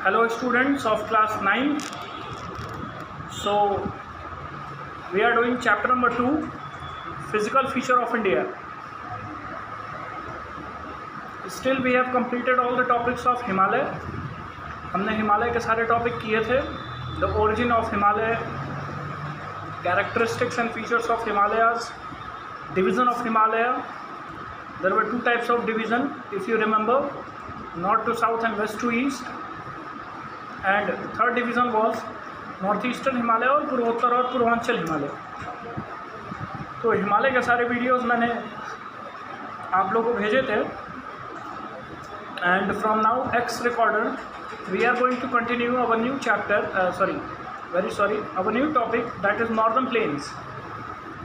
Hello students of class 9. So we are doing chapter number 2, physical feature of India. Still we have completed all the topics of Himalaya. हमने हिमालय के सारे topic किए थे. The origin of Himalaya, characteristics and features of Himalayas, division of Himalaya. There were two types of division, if you remember, north to south and west to east. And third division was north eastern Himalaya और पूर्वोत्तर और पूर्वांचल हिमालय. तो हिमालय के सारे videos मैंने आप लोगों को भेजे थे. And from now x recorder we are going to continue our new chapter, our new topic, that is northern plains.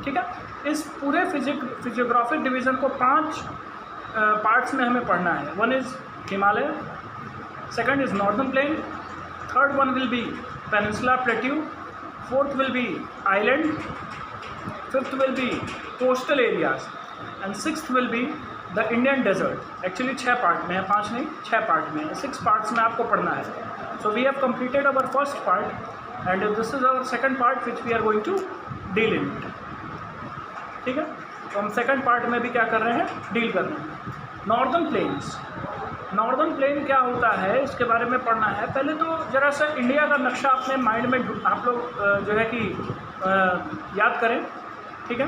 ठीक है, इस पूरे फिजियोग्राफिक डिवीज़न को 5 पार्ट्स में हमें पढ़ना है. One is Himalaya, second is northern plain, third one will be peninsula plateau, fourth will be island, fifth will be coastal areas and sixth will be the Indian desert. Actually 6 part में है, 5 नहीं 6 part में है. 6 parts में आपको पढ़ना है. So we have completed our first part and this is our second part which we are going to deal in. ठीक है, तो हम सेकंड पार्ट में भी क्या कर रहे हैं, डील कर रहे हैं. Northern plains. नॉर्दर्न प्लेन क्या होता है इसके बारे में पढ़ना है. पहले तो ज़रा सा इंडिया का नक्शा अपने माइंड में आप लोग जो है कि याद करें. ठीक है,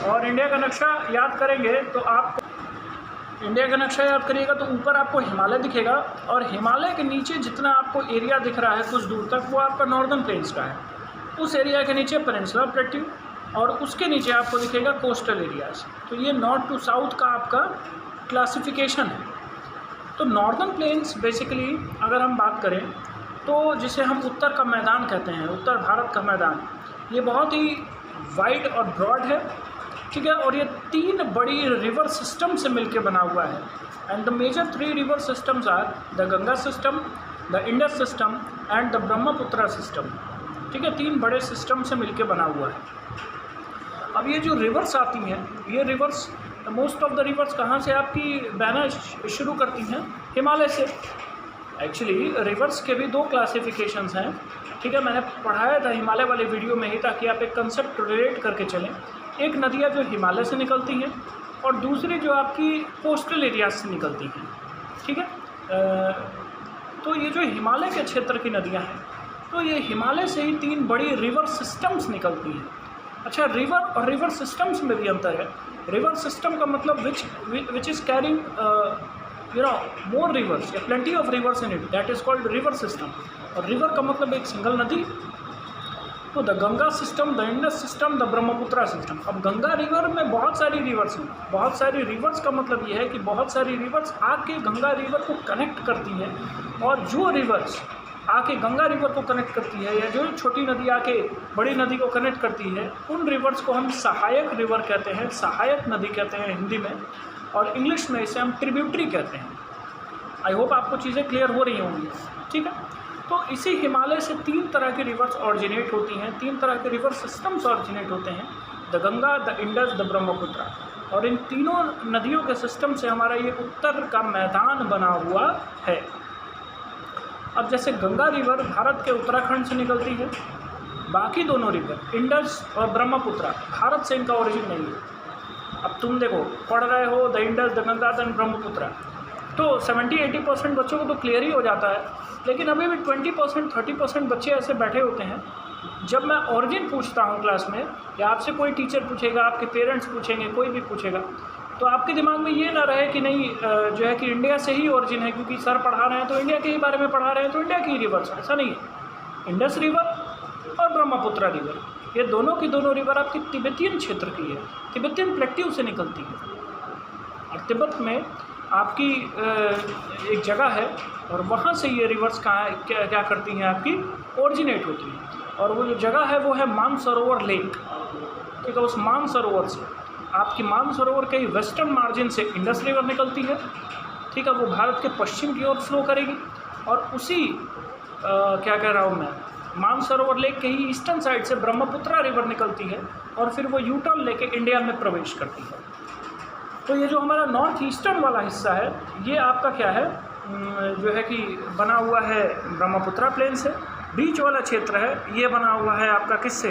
और इंडिया का नक्शा याद करेंगे तो आप इंडिया का नक्शा याद करिएगा तो ऊपर आपको हिमालय दिखेगा और हिमालय के नीचे जितना आपको एरिया दिख रहा है कुछ दूर तक वो आपका नॉर्दर्न प्लेन्स का है. उस एरिया के नीचे पेनिनसुला प्लेट्यू और उसके नीचे आपको दिखेगा कोस्टल एरियाज. तो ये नॉर्थ टू साउथ का आपका क्लासिफिकेशन है. तो नॉर्दर्न प्लेन्स बेसिकली अगर हम बात करें तो जिसे हम उत्तर का मैदान कहते हैं, उत्तर भारत का मैदान, ये बहुत ही वाइड और ब्रॉड है. ठीक है, और ये 3 बड़ी रिवर सिस्टम से मिलके बना हुआ है. And the major 3 river systems are the Ganga system, the Indus system and the Brahmaputra system. ठीक है, 3 बड़े सिस्टम से मिलके बना हुआ है. अब ये जो रिवर्स आती हैं, ये reverse most of the reverse कहाँ से आपकी बहना शुरू करती हैं, हिमालय से. एक्चुअली रिवर्स के भी 2 क्लासिफिकेशंस हैं. ठीक है, मैंने पढ़ाया था हिमालय वाले वीडियो में ही ताकि आप एक कंसेप्ट रिलेट करके चलें. एक नदियाँ जो हिमालय से निकलती हैं और दूसरी जो आपकी कोस्टल एरियाज से निकलती हैं. ठीक है, तो ये जो हिमालय के क्षेत्र की नदियाँ हैं तो ये हिमालय से ही 3 बड़ी रिवर सिस्टम्स निकलती हैं. अच्छा, रिवर और रिवर सिस्टम्स में भी अंतर है. रिवर सिस्टम का मतलब which is carrying more rivers या plenty of rivers in it, that is called river system. और रिवर का मतलब एक सिंगल नदी. तो the Ganga system, the Indus system, the Brahmaputra system. अब गंगा रिवर में बहुत सारी रिवर्स हैं. बहुत सारी रिवर्स का मतलब ये है कि बहुत सारी रिवर्स आके गंगा रिवर को कनेक्ट करती हैं. और जो रिवर्स आके गंगा रिवर को कनेक्ट करती है या जो छोटी नदी आके बड़ी नदी को कनेक्ट करती है, उन रिवर्स को हम सहायक रिवर कहते हैं, सहायक नदी कहते हैं हिंदी में, और इंग्लिश में इसे हम ट्रिब्यूटरी कहते हैं. आई होप आपको चीज़ें क्लियर हो रही होंगी. ठीक है, तो इसी हिमालय से 3 तरह की रिवर्स ऑरिजिनेट होती हैं, 3 तरह के रिवर सिस्टम्स ऑरिजिनेट होते हैं, the Ganga, the Indus, the Brahmaputra. और इन तीनों नदियों के सिस्टम से हमारा ये उत्तर का मैदान बना हुआ है. अब जैसे गंगा रिवर भारत के उत्तराखंड से निकलती है, बाकी दोनों रिवर इंडस और ब्रह्मपुत्र भारत से इनका ओरिजिन नहीं है. अब तुम देखो पढ़ रहे हो the Indus, the Ganga, the Brahmaputra, तो 70-80% बच्चों को तो क्लियर ही हो जाता है. लेकिन अभी भी 20%, 30% बच्चे ऐसे बैठे होते हैं. जब मैं ओरिजिन पूछता हूँ क्लास में या आपसे कोई टीचर पूछेगा, आपके पेरेंट्स पूछेंगे, कोई भी पूछेगा, तो आपके दिमाग में ये ना रहे कि नहीं जो है कि इंडिया से ही ओरिजिन है क्योंकि सर पढ़ा रहे हैं तो इंडिया के ही बारे में पढ़ा रहे हैं तो इंडिया की ही रिवर्स. ऐसा नहीं है. इंडस रिवर और ब्रह्मपुत्र रिवर, ये दोनों की दोनों रिवर आपकी तिब्बतियन क्षेत्र की है, तिब्बतियन प्लेट्यू से निकलती है. और तिब्बत में आपकी एक जगह है और वहाँ से ये रिवर्स क्या करती हैं, आपकी ओरिजिनेट होती हैं. और वो जो जगह है वो है मानसरोवर लेक. ठीक है, उस मानसरोवर से आपकी मानसरोवर के वेस्टर्न मार्जिन से इंडस रिवर निकलती है. ठीक है, वो भारत के पश्चिम की ओर फ्लो करेगी और उसी क्या कह रहा हूँ मैं, मानसरोवर लेक के ही ईस्टर्न साइड से ब्रह्मपुत्र रिवर निकलती है और फिर वो यू टर्न लेके इंडिया में प्रवेश करती है. तो ये जो हमारा नॉर्थ ईस्टर्न वाला हिस्सा है ये आपका क्या है, जो है कि बना हुआ है ब्रह्मपुत्रा प्लेन से, बीच वाला क्षेत्र है ये बना हुआ है आपका किससे,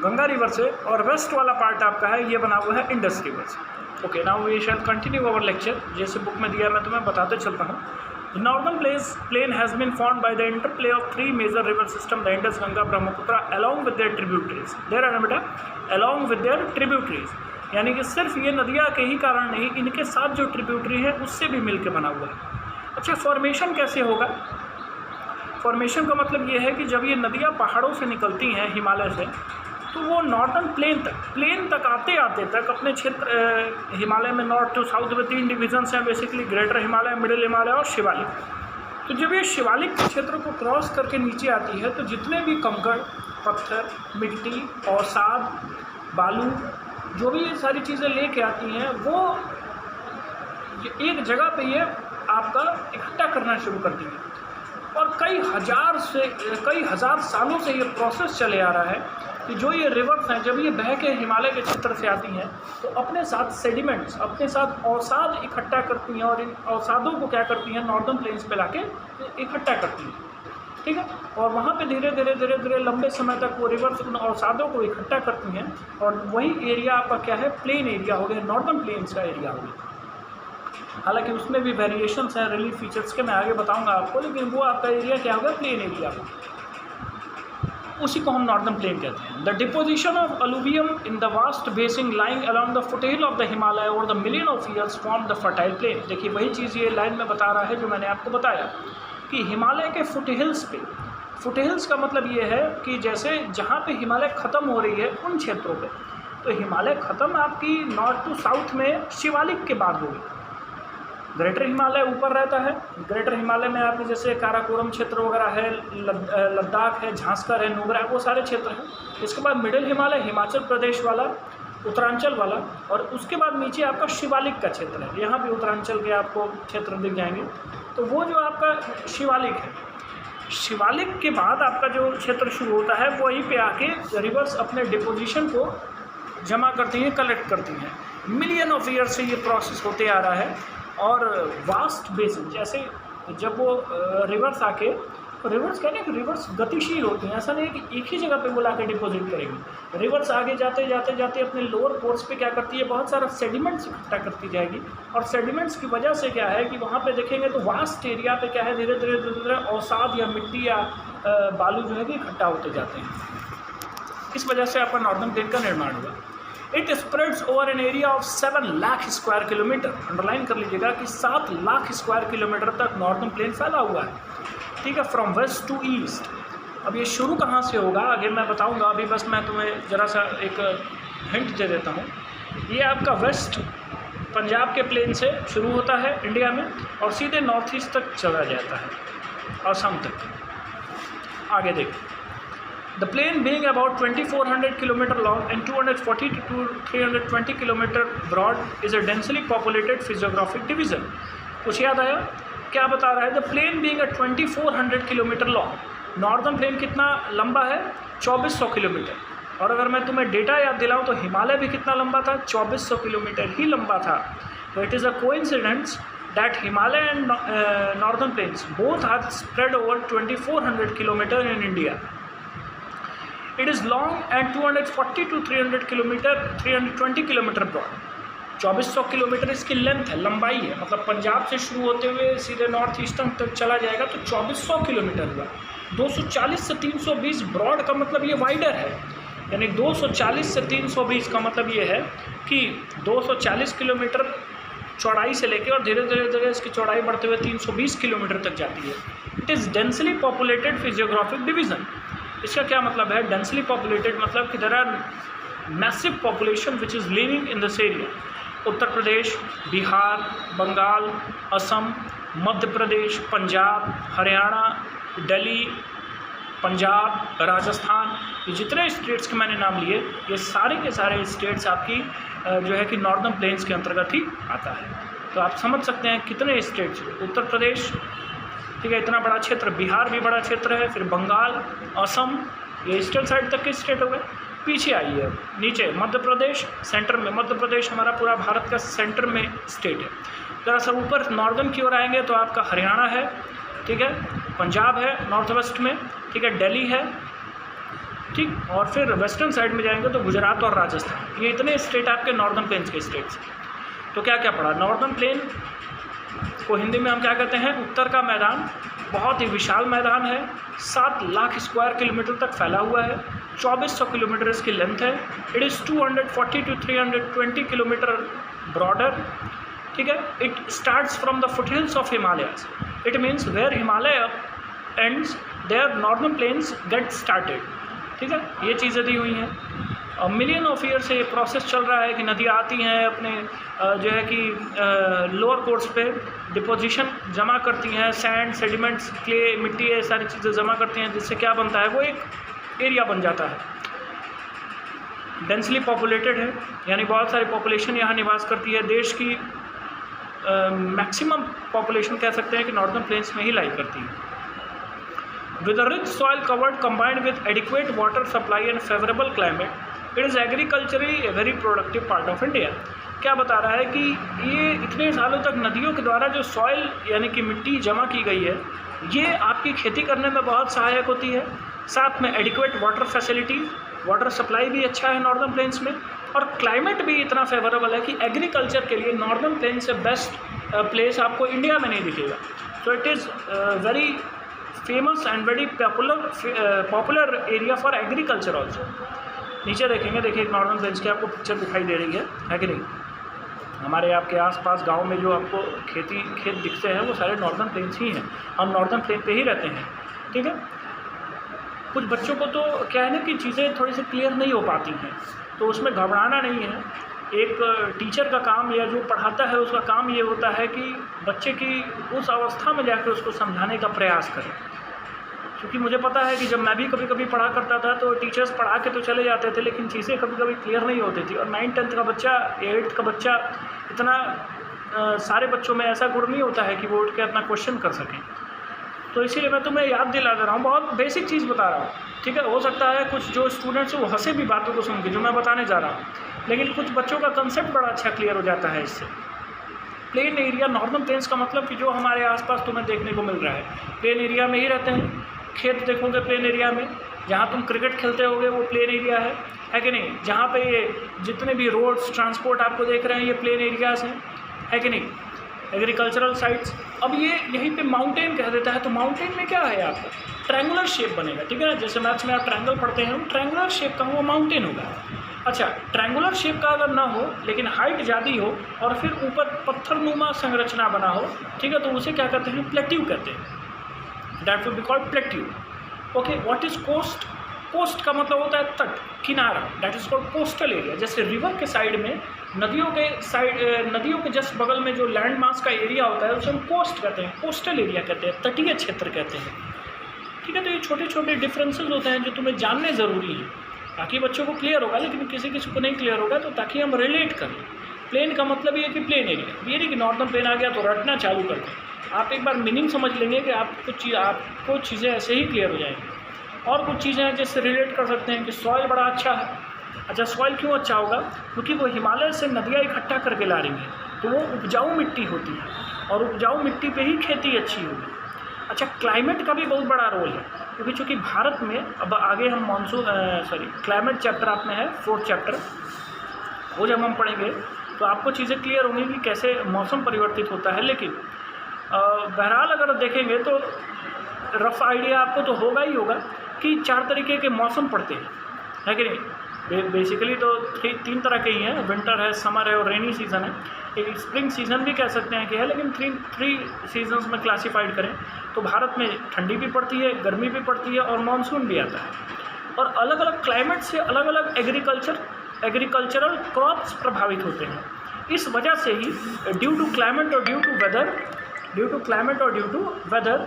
गंगा रिवर से, और वेस्ट वाला पार्ट आपका है ये बना हुआ है इंडस रिवर से। Okay, now we shall continue our lecture. जैसे बुक में दिया मैं तुम्हें बताते चलता हूँ। The northern plain has been formed by the interplay of three major river systems, the Indus, Ganga, Brahmaputra, along with their tributaries. There are बेटा along with their tributaries, यानी कि सिर्फ ये नदियाँ के ही कारण नहीं, इनके साथ जो ट्रिब्यूटरी है उससे भी मिलके बना हुआ है। अच्छा, फॉर्मेशन कैसे होगा? फॉर्मेशन का मतलब ये है कि जब ये नदियाँ पहाड़ों से निकलती हैं हिमालय से, तो वो नॉर्थन प्लेन तक आते आते तक अपने क्षेत्र हिमालय में नॉर्थ टू साउथ में 3 डिविजन्स हैं basically, greater Himalaya, middle Himalaya और शिवालिक। तो जब ये शिवालिक के क्षेत्र को क्रॉस करके नीचे आती है तो जितने भी कंकड़, पत्थर, मिट्टी, अवसाद, बालू, जो भी ये सारी चीज़ें लेके आती हैं वो एक जगह पे ये आपका इकट्ठा करना शुरू करती हैं। और कई हज़ार सालों से ये प्रोसेस चले आ रहा है कि जो ये रिवर्स हैं जब ये बह के हिमालय के क्षेत्र से आती हैं तो अपने साथ सेडिमेंट्स, अपने साथ अवसाद इकट्ठा करती हैं, और इन अवसादों को क्या करती हैं नॉर्दर्न प्लेन्स पे लाके इकट्ठा करती हैं। ठीक है, और वहाँ पे धीरे धीरे लंबे समय तक वो रिवर्स उन अवसादों को इकट्ठा करती हैं, और वही एरिया आपका क्या है, प्लेन एरिया हो गया, नॉर्दर्न प्लेन्स का एरिया हो गया। हालांकि उसमें भी वेरिएशंस हैं रिलीफ फीचर्स के, मैं आगे बताऊंगा आपको, लेकिन वो आपका एरिया क्या होगा, प्लेन एरिया होगा, उसी को हम नॉर्दर्न प्लेन कहते हैं। The deposition of alluvium in the vast basin lying along the foothill of the Himalaya over the million of years form the fertile plain. देखिए वही चीज़ ये लाइन में बता रहा है जो मैंने आपको बताया कि हिमालय के फुटहिल्स पे, फुटहिल्स का मतलब ये है कि जैसे जहाँ पे हिमालय ख़त्म हो रही है उन क्षेत्रों पे, तो हिमालय ख़त्म आपकी नॉर्थ टू साउथ में शिवालिक के बाद होगी। ग्रेटर हिमालय ऊपर रहता है, ग्रेटर हिमालय में आपके जैसे काराकोरम क्षेत्र वगैरह है, लद्दाख है, झांसकर है, नुब्रा, वो सारे क्षेत्र हैं। इसके बाद मिडिल हिमालय, हिमाचल प्रदेश वाला, उत्तरांचल वाला, और उसके बाद नीचे आपका शिवालिक का क्षेत्र है। यहाँ भी उत्तरांचल के आपको क्षेत्र दिख जाएंगे। तो वो जो आपका शिवालिक है, शिवालिक के बाद आपका जो क्षेत्र शुरू होता है वहीं पे आके रिवर्स अपने डिपोजिशन को जमा करती हैं, कलेक्ट करती हैं। मिलियन ऑफ ईयर से ये प्रोसेस होते आ रहा है। और वास्ट बेसिन, जैसे जब वो रिवर्स आके, रिवर्स कहते हैं कि रिवर्स गतिशील होती हैं, ऐसा नहीं है कि एक ही जगह पे वो ला के डिपोजिट करेंगी। रिवर्स आगे जाते अपने लोअर कोर्स पे क्या करती है, बहुत सारा सेडिमेंट्स इकट्ठा करती जाएगी, और सेडिमेंट्स की वजह से क्या है कि वहाँ पे देखेंगे तो वास्ट एरिया पे क्या है, धीरे धीरे अवसाद या मिट्टी या बालू जो है कि इकट्ठा होते जाते हैं। इस वजह से आपका नॉर्दर्न प्लेन का निर्माण हुआ। It spreads over an area of 7 lakh square kilometre. Underline कर लीजिएगा कि 7 लाख स्क्वायर किलोमीटर तक नॉर्दर्न प्लेन फैला हुआ है। ठीक है, फ्रॉम वेस्ट टू ईस्ट। अब ये शुरू कहाँ से होगा आगे मैं बताऊंगा, अभी बस मैं तुम्हें ज़रा सा एक हिंट दे देता हूँ। ये आपका वेस्ट पंजाब के प्लेन से शुरू होता है इंडिया में, और सीधे नॉर्थ ईस्ट तक चला जाता है, असम तक। आगे देखिए, the plane being about 2400 km long and 240 to 320 km broad is a densely populated physiographic division। कुछ याद आया? क्या बता रहा है? the plane being a 2400 km long, northern plain कितना लंबा है? 2400 किलोमीटर। और अगर मैं तुम्हें डेटा याद दिलाऊं तो हिमालय भी कितना लंबा था? 2400 किलोमीटर ही लंबा था। तो it is a coincidence that Himalaya and northern plains both are spread over 2400 km in India। It is long and 240 to 320 kilometre broad. 2400 kilometre इसकी लेंथ है, लंबाई है, मतलब पंजाब से शुरू होते हुए सीधे नॉर्थ ईस्टर्न तक चला जाएगा तो 2400 किलोमीटर हुआ। 240 से 320 ब्रॉड का मतलब ये वाइडर है, यानी 240 से 320 का मतलब ये है कि 240 किलोमीटर चौड़ाई से लेके और धीरे धीरे इसकी चौड़ाई बढ़ते हुए 320 किलोमीटर तक जाती है। It is densely populated physiographic division. इसका क्या मतलब है? डेंसली पॉपुलेटेड मतलब कि there are massive population which is living in this area. Uttar Pradesh, Bihar, Bengal, Assam, Madhya Pradesh, Punjab, Haryana, Delhi, Punjab, Rajasthan, ये जितने स्टेट्स के मैंने नाम लिए, ये सारे के सारे स्टेट्स आपकी जो है कि नॉर्दर्न प्लेन्स के अंतर्गत ही आता है। तो आप समझ सकते हैं कितने स्टेट्स। उत्तर प्रदेश, ठीक है, इतना बड़ा क्षेत्र, बिहार भी बड़ा क्षेत्र है, फिर बंगाल, असम, ये ईस्टर्न साइड तक के स्टेट हो गए। पीछे आइए नीचे, मध्य प्रदेश, सेंटर में, मध्य प्रदेश हमारा पूरा भारत का सेंटर में स्टेट है। ज़रा सा ऊपर नॉर्दर्न की ओर आएंगे तो आपका हरियाणा है, ठीक है, पंजाब है नॉर्थ वेस्ट में, ठीक है, दिल्ली है, ठीक, और फिर वेस्टर्न साइड में जाएंगे तो गुजरात और राजस्थान। ये इतने स्टेट आपके नॉर्दर्न प्लेन्स के स्टेट्स। तो क्या क्या पढ़ा? नॉर्दर्न प्लेन को हिंदी में हम क्या कहते हैं? उत्तर का मैदान। बहुत ही विशाल मैदान है, 7 लाख स्क्वायर किलोमीटर तक फैला हुआ है, 2400 किलोमीटर इसकी लेंथ है। It is 240 to 320 kilometre broader, ठीक है। It starts from the foothills of Himalayas. It means where Himalaya ends there northern plains get started, ठीक है। ये चीज़ें दी हुई हैं। मिलियन ऑफ ईयर से ये प्रोसेस चल रहा है कि नदियाँ आती हैं अपने जो है कि लोअर कोर्स पे डिपोजिशन जमा करती हैं, सैंड, सेडिमेंट्स, क्ले, मिट्टी, ये सारी चीज़ें जमा करती हैं, जिससे क्या बनता है? वो एक एरिया बन जाता है, डेंसली पॉपुलेटेड है, यानी बहुत सारी पॉपुलेशन यहाँ निवास करती है। देश की मैक्सिमम पॉपुलेशन कह सकते हैं कि नॉर्दर्न प्लेन्स में ही लाई करती है। With a rich soil covered combined with adequate water supply and favorable climate, it is agriculturally a very productive part of India. क्या बता रहा है कि ये इतने सालों तक नदियों के द्वारा जो सॉइल यानी कि मिट्टी जमा की गई है, ये आपकी खेती करने में बहुत सहायक होती है। साथ में adequate water facility, water supply भी अच्छा है नॉर्दर्न प्लेन्स में, और क्लाइमेट भी इतना फेवरेबल है कि एग्रीकल्चर के लिए नॉर्दर्न प्लेन से बेस्ट प्लेस आपको इंडिया में नहीं दिखेगा। So it is very famous and very popular area for agriculture also. नीचे देखेंगे, देखिए एक नॉर्दर्न प्लेन्स की आपको पिक्चर दिखाई दे रही है कि नहीं? हमारे आपके आसपास गांव में जो आपको खेत दिखते हैं वो सारे नॉर्दर्न प्लेन्स ही हैं। हम नॉर्दर्न प्लेन पे ही रहते हैं, ठीक है। कुछ बच्चों को तो क्या है ना कि चीज़ें थोड़ी सी क्लियर नहीं हो पाती हैं, तो उसमें घबराना नहीं है। एक टीचर का काम या जो पढ़ाता है उसका काम ये होता है कि बच्चे की उस अवस्था में जाकर उसको समझाने का प्रयास करें। क्योंकि मुझे पता है कि जब मैं भी कभी कभी पढ़ा करता था तो टीचर्स पढ़ा के तो चले जाते थे, लेकिन चीज़ें कभी कभी क्लियर नहीं होती थी। और 9th-10th का बच्चा, 8th का बच्चा, इतना सारे बच्चों में ऐसा गुण नहीं होता है कि वो उठ के अपना क्वेश्चन कर सकें। तो इसीलिए मैं तुम्हें याद दिला दे रहा हूँ, बहुत बेसिक चीज़ बता रहा हूँ, ठीक है। हो सकता है कुछ जो स्टूडेंट्स वो हंसे भी बातों को सुन के जो मैं बताने जा रहा हूँ, लेकिन कुछ बच्चों का कंसेप्ट बड़ा अच्छा क्लियर हो जाता है इससे। प्लेन एरिया, नॉर्दर्न प्लेन्स का मतलब कि जो हमारे आसपास तुम्हें देखने को मिल रहा है, प्लेन एरिया में ही रहते हैं। खेत देखोगे प्लेन एरिया में, जहाँ तुम क्रिकेट खेलते होगे वो प्लेन एरिया है कि नहीं? जहाँ पे ये जितने भी रोड्स, ट्रांसपोर्ट आपको देख रहे हैं, ये प्लेन एरियाज़ हैं, है कि नहीं? Agricultural sites. अब ये यहीं पे माउंटेन कह देता है, तो माउंटेन में क्या है? आपका ट्रायंगुलर शेप बनेगा, ठीक है ना। जैसे मैथ्स में आप ट्रायंगल पढ़ते हैं, ट्रायंगुलर शेप का वो माउंटेन होगा। अच्छा, ट्रायंगुलर शेप का अगर ना हो लेकिन हाइट ज़्यादा हो और फिर ऊपर पत्थरनुमा संरचना बना हो, ठीक है, तो उसे क्या कहते हैं? प्लेट्यू कहते हैं। That will be called plateau. Okay, what is coast? Coast का मतलब होता है तट, किनारा। That is called coastal area. जैसे रिवर के साइड में, नदियों के जस्ट बगल में जो लैंड मास का एरिया होता है उसे हम कोस्ट कहते हैं, कोस्टल एरिया कहते हैं, तटीय क्षेत्र कहते हैं, ठीक है। तो ये छोटे छोटे डिफरेंसेस होते हैं जो तुम्हें जानने ज़रूरी हैं, ताकि बच्चों को क्लियर होगा, लेकिन किसी किसी को नहीं क्लियर होगा, तो ताकि हम रिलेट करें। प्लेन का मतलब ये कि प्लेन एरिया, ये नहीं कि नॉर्दर्न प्लेन आ गया तो रटना चालू कर दें। आप एक बार मीनिंग समझ लेंगे कि आपको चीज़ें ऐसे ही क्लियर हो जाएंगी। और कुछ चीज़ें हैं जिससे रिलेट कर सकते हैं कि सॉइल बड़ा अच्छा है। अच्छा, सॉइल क्यों अच्छा होगा? क्योंकि वो हिमालय से नदियाँ इकट्ठा करके ला रही हैं, तो वो उपजाऊ मिट्टी होती है, और उपजाऊ मिट्टी पे ही खेती अच्छी होगी। अच्छा, क्लाइमेट का भी बहुत बड़ा रोल है, क्योंकि चूँकि भारत में, अब आगे हम क्लाइमेट चैप्टर आप में है, 4th चैप्टर, वो जब हम पढ़ेंगे तो आपको चीज़ें क्लियर होंगी कि कैसे मौसम परिवर्तित होता है। लेकिन बहरहाल अगर देखेंगे तो रफ आइडिया आपको तो होगा ही होगा कि 4 तरीके के मौसम पड़ते हैं, है कि नहीं? बेसिकली तो 3 तरह के ही हैं, विंटर है, समर है और रेनी सीज़न है। एक स्प्रिंग सीज़न भी कह सकते हैं कि है, लेकिन 3 सीजन्स में क्लासीफाइड करें तो भारत में ठंडी भी पड़ती है, गर्मी भी पड़ती है और मानसून भी आता है। और अलग अलग क्लाइमेट से अलग अलग एग्रीकल्चरल क्रॉप्स प्रभावित होते हैं। इस वजह से ही ड्यू टू क्लाइमेट और due to weather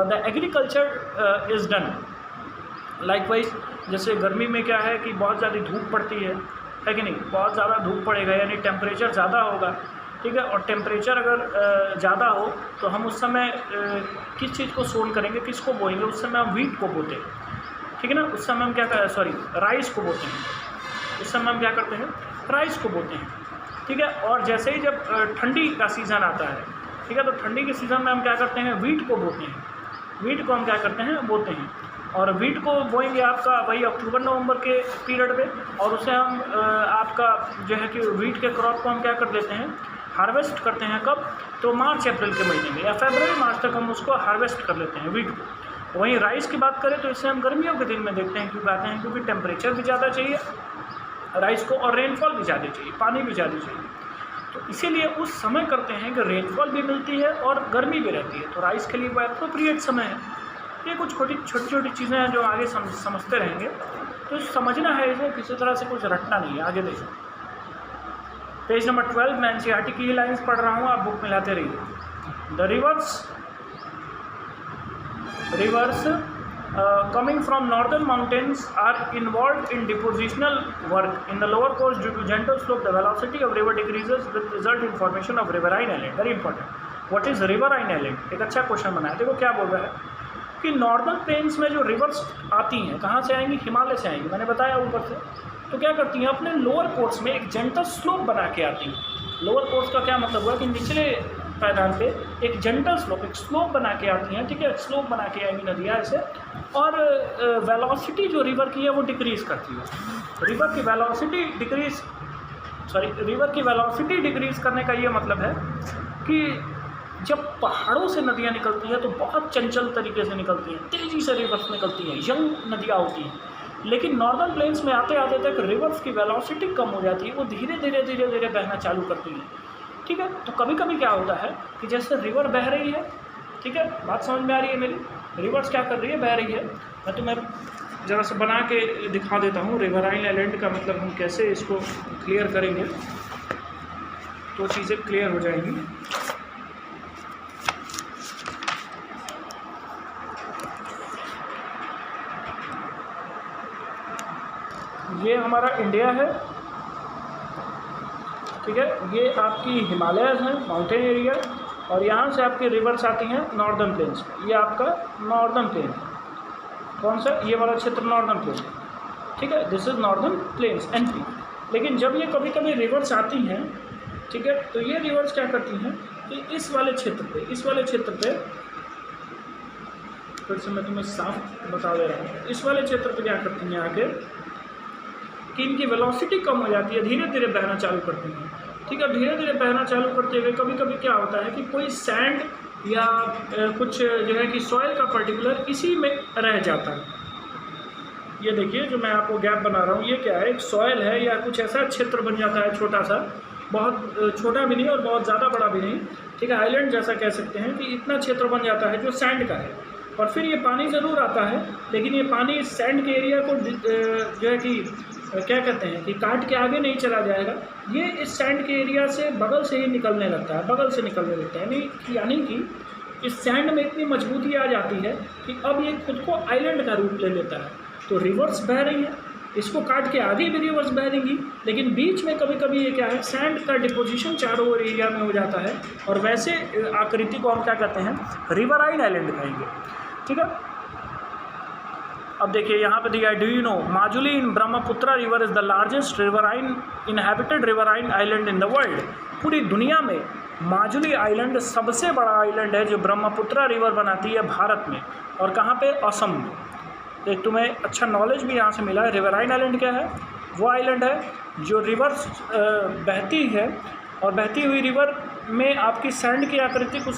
the agriculture is done. Likewise, जैसे गर्मी में क्या है कि बहुत ज़्यादा धूप पड़ती है कि नहीं? बहुत ज़्यादा धूप पड़ेगा यानी टेम्परेचर ज़्यादा होगा, ठीक है। और टेम्परेचर अगर ज़्यादा हो तो हम उस समय किस चीज़ को सोन करेंगे, किसको बोएंगे? उस समय हम व्हीट को बोते हैं, ठीक है ना। उस समय हम राइस को बोते हैं। उस समय हम क्या करते हैं? राइस को बोते हैं। ठीक है। और जैसे ही जब ठंडी का सीज़न आता है, ठीक है, तो ठंडी के सीज़न में हम क्या करते हैं, वीट को बोते हैं। वीट को हम क्या करते हैं, बोते हैं। और वीट को बोएंगे आपका वही अक्टूबर नवंबर के पीरियड में, और उसे हम आपका जो है कि वीट के क्रॉप को हम क्या कर देते हैं, हार्वेस्ट करते हैं। कब? तो मार्च अप्रैल के महीने में या फरवरी मार्च तक हम उसको हार्वेस्ट कर लेते हैं वीट को। वहीं राइस की बात करें तो इसे हम गर्मियों के दिन में देखते हैं, क्यों कहते हैं, क्योंकि टेम्परेचर भी ज़्यादा चाहिए राइस को और रेनफॉल भी ज़्यादा चाहिए, पानी भी ज़्यादा चाहिए। तो इसीलिए उस समय करते हैं कि रेनफॉल भी मिलती है और गर्मी भी रहती है, तो राइस के लिए वो एप्रोप्रिएट समय है। ये कुछ छोटी छोटी चीज़ें हैं जो आगे समझते रहेंगे, तो समझना है इसे, किसी तरह से कुछ रटना नहीं है। आगे देखो पेज नंबर 12 मैं एनसीईआरटी की ही लाइन्स पढ़ रहा हूँ, आप बुक मिलाते रहिए। The reverse coming from northern mountains are involved in depositional work in the lower course due to gentle slope. The velocity of river decreases with result in formation of riverine island. Very important. What is riverine island? एक अच्छा question बनाया। देखो क्या बोल रहा है कि northern plains में जो रिवर्स आती हैं, कहाँ से आएंगी, हिमालय से आएंगी, मैंने बताया ऊपर से। तो क्या करती हैं, अपने लोअर कोर्स में एक जेंटल स्लोप बना के आती हैं। लोअर कोर्स का क्या मतलब हुआ कि निचले मैदान पे एक जेंटल स्लोप, एक स्लोप बना के आती हैं, ठीक है, स्लोप बना के आएंगी नदियाँ ऐसे, और वेलोसिटी जो रिवर की है वो डिक्रीज़ करती है। रिवर की वेलोसिटी डिक्रीज़ करने का ये मतलब है कि जब पहाड़ों से नदियाँ निकलती हैं तो बहुत चंचल तरीके से निकलती हैं, तेज़ी से रिवर्स निकलती हैं, यंग नदियाँ होती हैं। लेकिन नॉर्दर्न प्लेन्स में आते आते तक रिवर्स की वेलोसिटी कम हो जाती है, वो धीरे धीरे बहना चालू करती हैं, ठीक है। तो कभी कभी क्या होता है कि जैसे रिवर बह रही है, ठीक है, बात समझ में आ रही है मेरी, रिवर्स क्या कर रही है, बह रही है। मैं तुम्हें ज़रा सा बना के दिखा देता हूँ रिवराइन आइलैंड का मतलब हम कैसे इसको क्लियर करेंगे तो चीज़ें क्लियर हो जाएंगी। ये हमारा इंडिया है, ठीक है, ये आपकी हिमालयज हैं, माउंटेन एरिया, और यहाँ से आपकी रिवर्स आती हैं नॉर्दर्न प्लेन्स। ये आपका नॉर्दर्न प्लेन है, कौन सा, ये वाला क्षेत्र नॉर्दर्न प्लेन है, ठीक है, this is northern plains NP. लेकिन जब ये कभी कभी रिवर्स आती हैं, ठीक है, तो ये रिवर्स क्या करती हैं कि इस वाले क्षेत्र पे फिर से मैं तुम्हें साफ बता दे रहा हूँ, इस वाले क्षेत्र पे क्या करती हैं आके कि इनकी वेलोसिटी कम हो जाती है, धीरे धीरे बहना चालू करती हैं, ठीक है। धीरे धीरे बहना चालू करते हुए कभी कभी क्या होता है कि कोई सैंड या कुछ जो है कि सॉइल का पर्टिकुलर इसी में रह जाता है। ये देखिए जो मैं आपको गैप बना रहा हूँ, ये क्या है, एक सॉइल है या कुछ ऐसा क्षेत्र बन जाता है, छोटा सा, बहुत छोटा भी नहीं और बहुत ज़्यादा बड़ा भी नहीं, ठीक है, आइलैंड जैसा कह सकते हैं कि इतना क्षेत्र बन जाता है जो सैंड का है। और फिर ये पानी ज़रूर आता है, लेकिन ये पानी इस सैंड के एरिया को जो है कि क्या कहते हैं कि काट के आगे नहीं चला जाएगा, ये इस सैंड के एरिया से बगल से ही निकलने लगता है, बगल से निकलने लगता है, यानी कि इस सैंड में इतनी मजबूती आ जाती है कि अब ये खुद को आइलैंड का रूप ले लेता है। तो रिवर्स बह रही है, इसको काट के आगे भी रिवर्स बह देंगी, लेकिन बीच में कभी कभी ये क्या है, सैंड का डिपोजिशन चारों ओर एरिया में हो जाता है, और वैसे आकृति को हम क्या कहते हैं, रिवराइन आइलैंड कहेंगे, ठीक है। अब देखिए यहाँ पे दिया है, do you know Majuli in Brahmaputra river is the largest riverine inhabited riverine island in the world. पूरी दुनिया में माजुली आइलैंड सबसे बड़ा आइलैंड है जो ब्रह्मपुत्रा रिवर बनाती है भारत में, और कहाँ पे, असम में। एक तुम्हें अच्छा नॉलेज भी यहाँ से मिला है। रिवराइन आइलैंड क्या है, वो आइलैंड है जो रिवर्स बहती है, और बहती हुई रिवर में आपकी सैंड की आकृति कुछ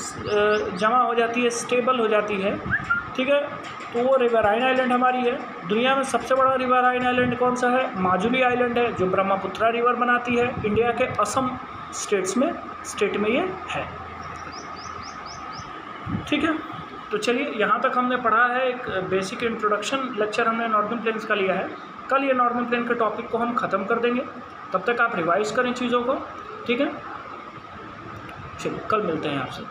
जमा हो जाती है, स्टेबल हो जाती है, ठीक है। तो वो रिवराइन आइलैंड हमारी है। दुनिया में सबसे बड़ा रिवराइन आइलैंड कौन सा है, माजुली आइलैंड है, जो ब्रह्मपुत्रा रिवर बनाती है। इंडिया के असम स्टेट में ये है, ठीक है। तो चलिए यहाँ तक हमने पढ़ा है, एक बेसिक इंट्रोडक्शन लेक्चर हमने नॉर्दर्न प्लेन्स का लिया है। कल ये नॉर्दर्न प्लेन के टॉपिक को हम ख़त्म कर देंगे, तब तक आप रिवाइज करें चीज़ों को, ठीक है। चलिए कल मिलते हैं आपसे।